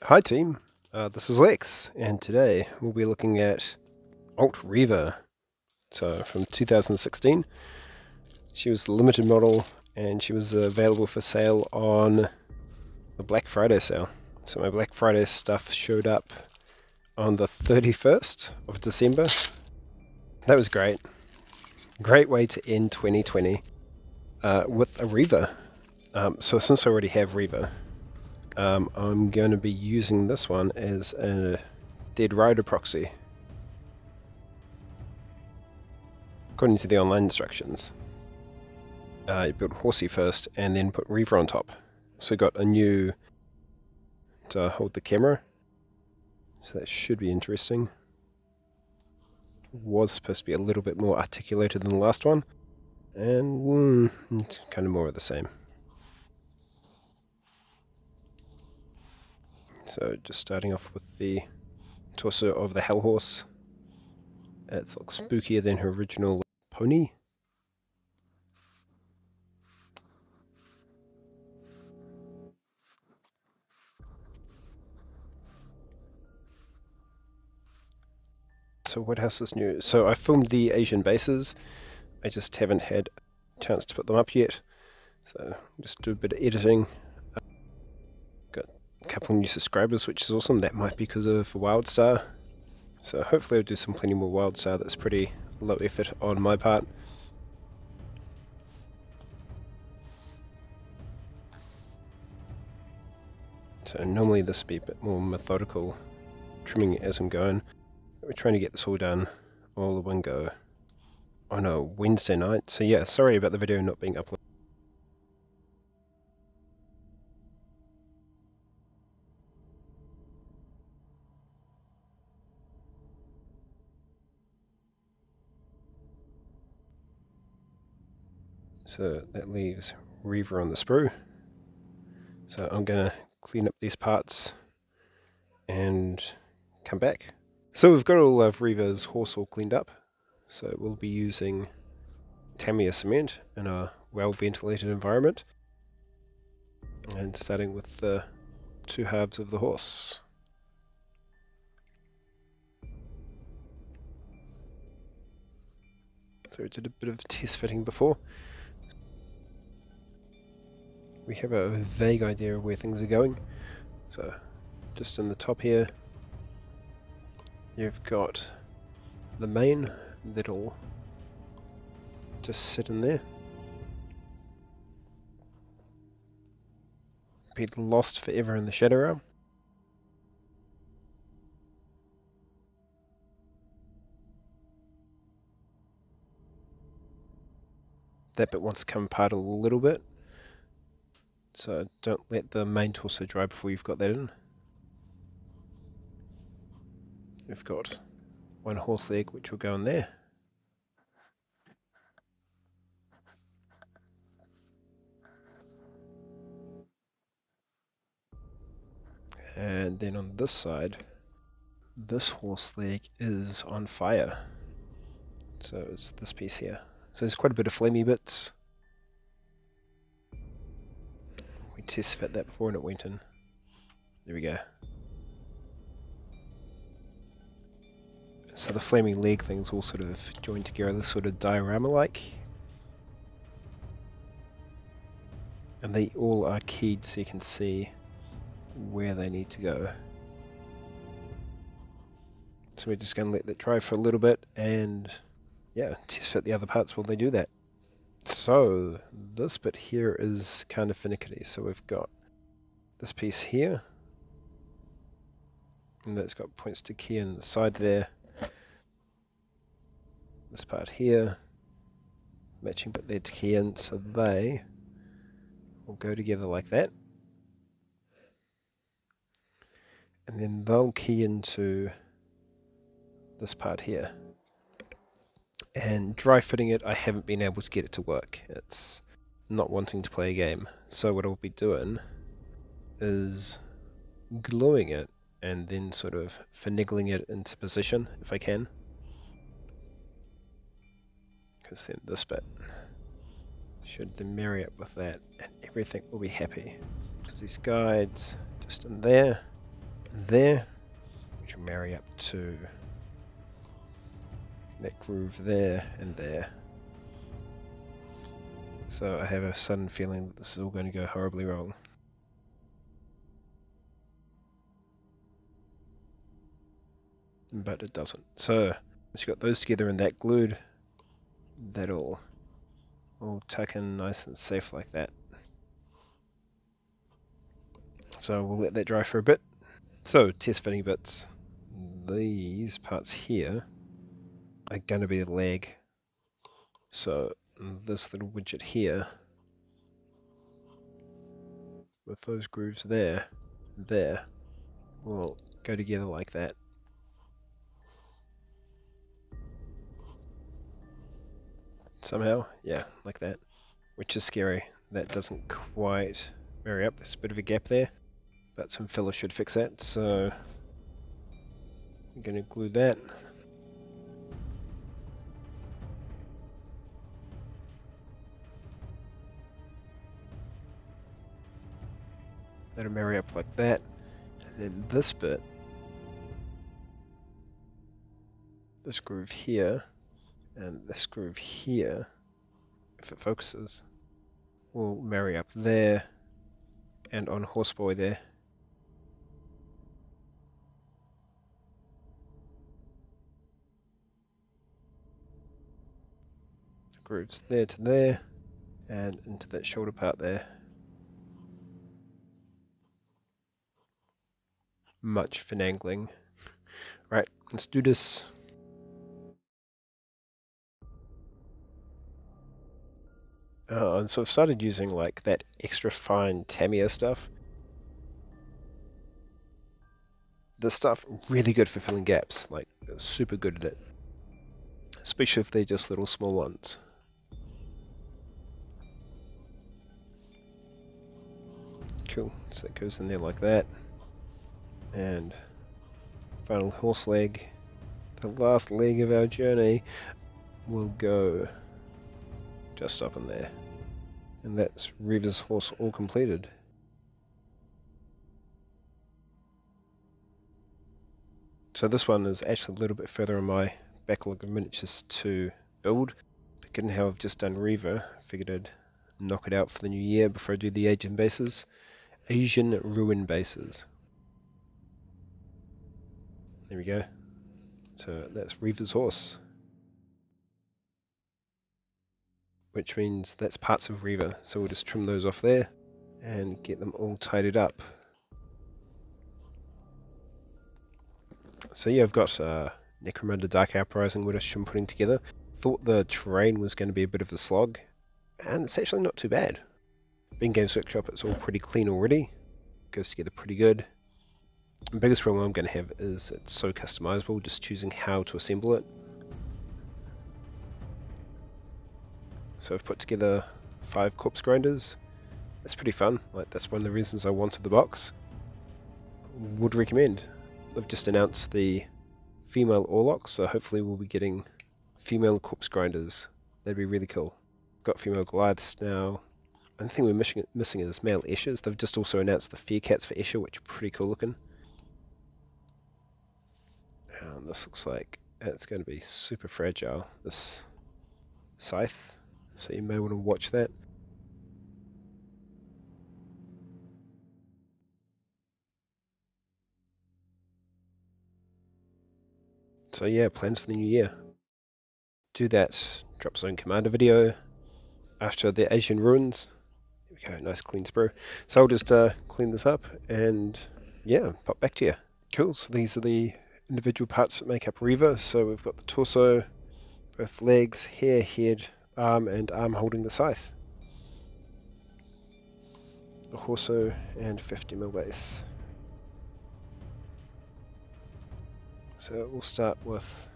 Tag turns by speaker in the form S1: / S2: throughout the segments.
S1: Hi team, this is Lex, and today we'll be looking at Alt Reva. So from 2016, she was the limited model, and she was available for sale on the Black Friday sale. So my Black Friday stuff showed up on the 31st of December. That was great. Great way to end 2020 with a Reva. So since I already have Reva, I'm going to be using this one as a Dead Rider proxy, according to the online instructions. You build Horsey first and then put Reva on top. So got a new to hold the camera, so that should be interesting. Was supposed to be a little bit more articulated than the last one, and kind of more of the same. So just starting off with the torso of the Hell Horse. It looks spookier than her original pony. So what else is new? So I filmed the Asian bases. I just haven't had a chance to put them up yet. So just do a bit of editing. Got a couple new subscribers, which is awesome. That might be because of WildStar. So hopefully I'll do some plenty more WildStar. That's pretty low effort on my part. So normally this would be a bit more methodical, trimming it as I'm going. We're trying to get this all done all in one go on a Wednesday night. So yeah, sorry about the video not being uploaded. So that leaves Reva on the sprue. So I'm going to clean up these parts and come back. So we've got all of Reva's horse all cleaned up. So we'll be using Tamiya cement in a well-ventilated environment. And starting with the two halves of the horse. So we did a bit of test fitting before. We have a vague idea of where things are going. So just in the top here, you've got the main that'll just sit in there. Be lost forever in the shadow realm. That bit wants to come apart a little bit. So don't let the main torso dry before you've got that in. We've got one horse leg which will go in there. And then on this side, this horse leg is on fire. So it's this piece here. So there's quite a bit of flamey bits. We test fit that before and it went in. There we go. So the flaming leg things all sort of joined together, sort of diorama-like. And they all are keyed so you can see where they need to go. So we're just going to let that dry for a little bit and yeah, test fit the other parts while they do that. So this bit here is kind of finicky. So we've got this piece here, and that's got points to key in the side there. This part here, matching bit there to key in, so they will go together like that. And then they'll key into this part here. And dry fitting it, I haven't been able to get it to work. It's not wanting to play a game. So what I'll be doing is gluing it and then sort of finagling it into position if I can. Because then this bit should then marry up with that and everything will be happy. Because these guides just in there, there, which will marry up to that groove there and there. So I have a sudden feeling that this is all going to go horribly wrong. But it doesn't. So once you've got those together and that glued, that'll all tuck in nice and safe like that. So we'll let that dry for a bit. So test fitting bits. These parts here are going to be a leg. So this little widget here, with those grooves there, will go together like that. Somehow, yeah, like that. Which is scary. That doesn't quite marry up. There's a bit of a gap there, but some filler should fix that. So I'm going to glue that. That'll marry up like that. And then this bit, this groove here, and this groove here, if it focuses, will marry up there and on Horseboy there. Grooves there to there and into that shoulder part there. Much finagling. Right, let's do this. And so I've started using like that extra fine Tamiya stuff. This stuff really good for filling gaps, like super good at it. Especially if they're just little small ones. Cool, so that goes in there like that. And final horse leg, the last leg of our journey, will go just up in there. And that's Reva's horse all completed. So this one is actually a little bit further on my backlog of miniatures to build. Given how I've just done Reva, I figured I'd knock it out for the new year before I do the Asian bases. Asian ruin bases. There we go. So that's Reva's horse. Which means that's parts of Reva. So we'll just trim those off there and get them all tidied up. So yeah, I've got Necromunda Dark Uprising which I'm putting together. Thought the terrain was going to be a bit of a slog, and it's actually not too bad. Being Games Workshop, it's all pretty clean already. Goes together pretty good. The biggest problem I'm going to have is it's so customizable, just choosing how to assemble it. So I've put together 5 corpse grinders. It's pretty fun, like that's one of the reasons I wanted the box. Would recommend. They've just announced the female Orlocks, so hopefully we'll be getting female corpse grinders. That'd be really cool. Got female Goliaths now. The only thing we're missing is male Eshers. They've just also announced the Fear Cats for Escher, which are pretty cool looking. And this looks like it's going to be super fragile, this scythe, so you may want to watch that. So yeah, plans for the new year. Do that Drop Zone Commander video after the Asian ruins. There we go, nice clean sprue. So I'll just clean this up and yeah, pop back to you. Cool, so these are the individual parts that make up Reva. So we've got the torso, both legs, hair, head, and arm holding the scythe. The torso and 50mm base. So we'll start with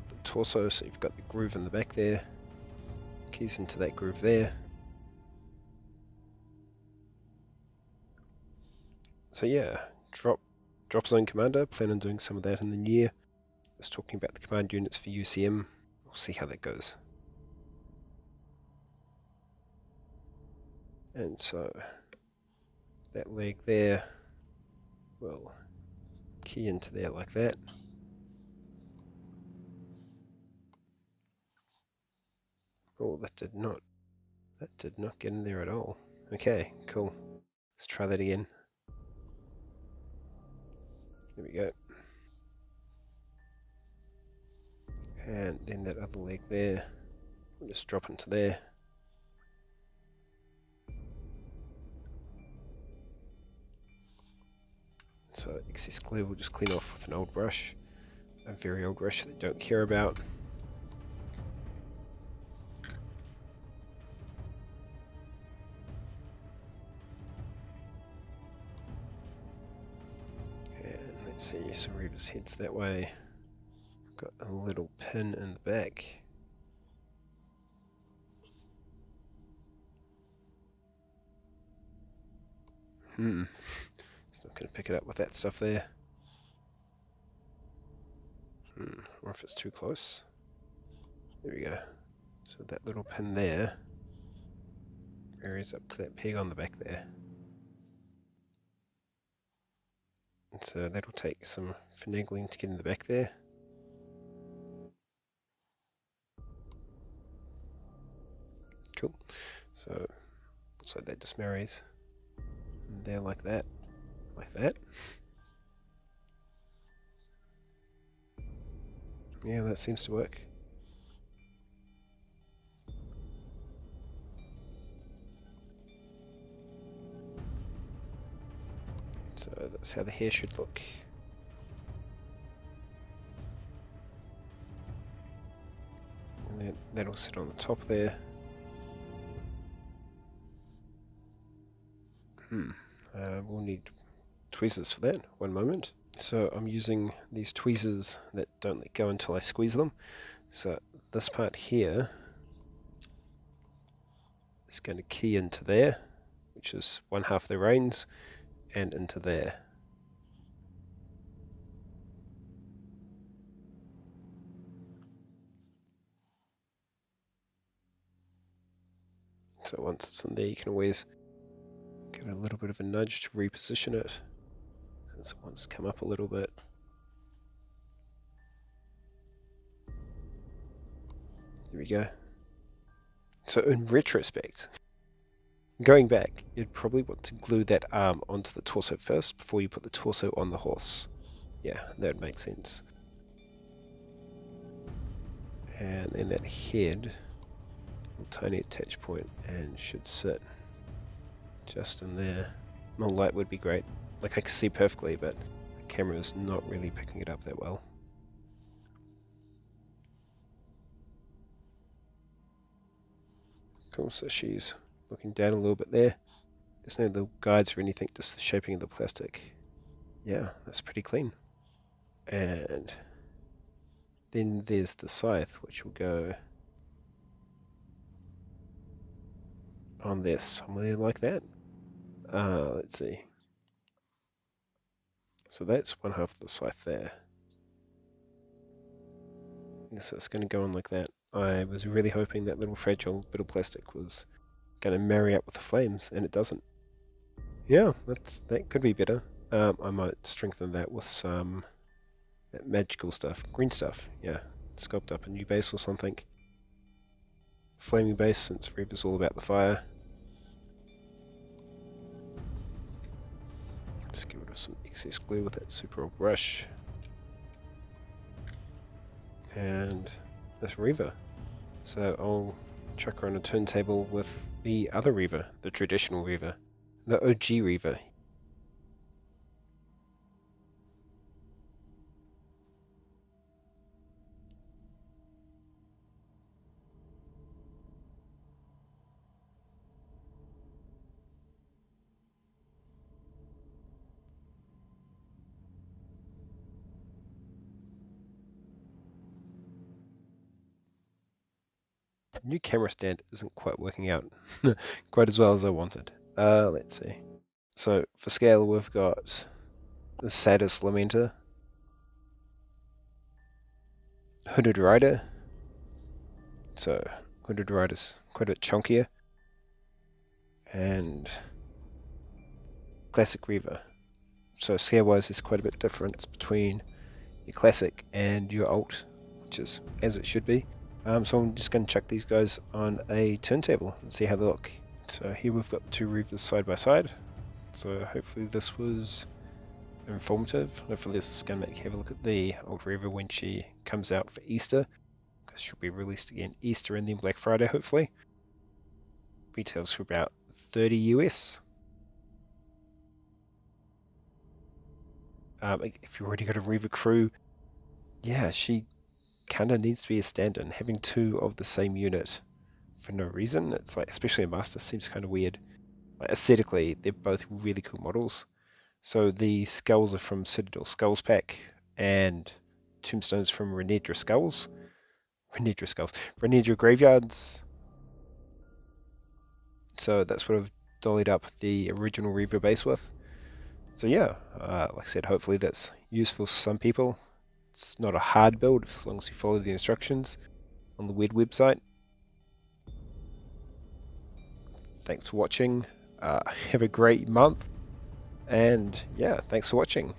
S1: the torso, so you've got the groove in the back there, keys into that groove there. So yeah, drop Zone Commander, plan on doing some of that in the new year. Just talking about the command units for UCM, we'll see how that goes. And so that leg there we'll key into there like that. Oh, that did not get in there at all. Okay, cool. Let's try that again. There we go. And then that other leg there, we'll just drop into there. So excess glue we'll just clean off with an old brush, a very old brush that I don't care about. And let's see, some Reva's heads that way. Got a little pin in the back. It's not going to pick it up with that stuff there. Or if it's too close. There we go. So that little pin there marries up to that peg on the back there. And so that'll take some finagling to get in the back there. Cool. So looks like that just marries. And there like that. Like that. Yeah, that seems to work. So that's how the hair should look. And then that'll sit on the top there. We'll need tweezers for that. One moment. So I'm using these tweezers that don't let go until I squeeze them. So this part here is going to key into there, which is 1/2 the reins, and into there. So once it's in there, you can always give it a little bit of a nudge to reposition it, since it wants to come up a little bit. There we go. So in retrospect, going back, you'd probably want to glue that arm onto the torso first before you put the torso on the horse. Yeah, that would make sense. And then that head, a tiny attach point, and should sit just in there. More light would be great. Like I can see perfectly, but the camera is not really picking it up that well. Cool, so she's looking down a little bit there. There's no little guides or anything, just the shaping of the plastic. Yeah, that's pretty clean. And then there's the scythe, which will go on there somewhere like that. Let's see. So that's 1/2 of the scythe there. And so it's going to go on like that. I was really hoping that little fragile bit of plastic was going to marry up with the flames, and it doesn't. Yeah, that could be better. I might strengthen that with some that magical stuff, green stuff. Yeah, sculpt up a new base or something. Flaming base, since Reva's all about the fire. Just get rid of some excess glue with that super old brush. And that's Reva. So I'll chuck her on a turntable with the other Reva, the traditional Reva, the OG Reva. New camera stand isn't quite working out quite as well as I wanted. Let's see. So for scale, we've got the Satis Lamenter, Hooded Rider. So Hooded Rider's quite a bit chunkier, and Classic Reva. So scale-wise, there's quite a bit of difference between your classic and your alt, which is as it should be. So I'm just going to chuck these guys on a turntable and see how they look. So here we've got the two Revas side by side. So hopefully this was informative. Hopefully this is going to make you have a look at the alt Reva when she comes out for Easter, because she'll be released again Easter and then Black Friday hopefully. Retails for about 30 US. If you've already got a Reva crew, yeah, she kind of needs to be a stand-in. Having two of the same unit for no reason, it's like, especially a master, seems kind of weird. Like, aesthetically, they're both really cool models. So the skulls are from Citadel Skulls pack, and tombstones from Renedra Skulls. Renedra Graveyards. So that's what I've dollied up the original Reva base with. So yeah, like I said, hopefully that's useful for some people. It's not a hard build as long as you follow the instructions on the WED website. Thanks for watching. Have a great month. And yeah, thanks for watching.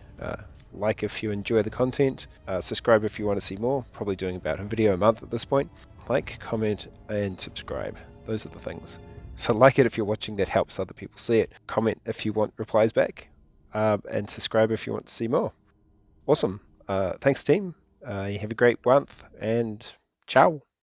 S1: Like if you enjoy the content. Subscribe if you want to see more. Probably doing about a video a month at this point. Like, comment, and subscribe. Those are the things. So like it if you're watching, that helps other people see it. Comment if you want replies back. And subscribe if you want to see more. Awesome. Thanks, team. You have a great month, and ciao.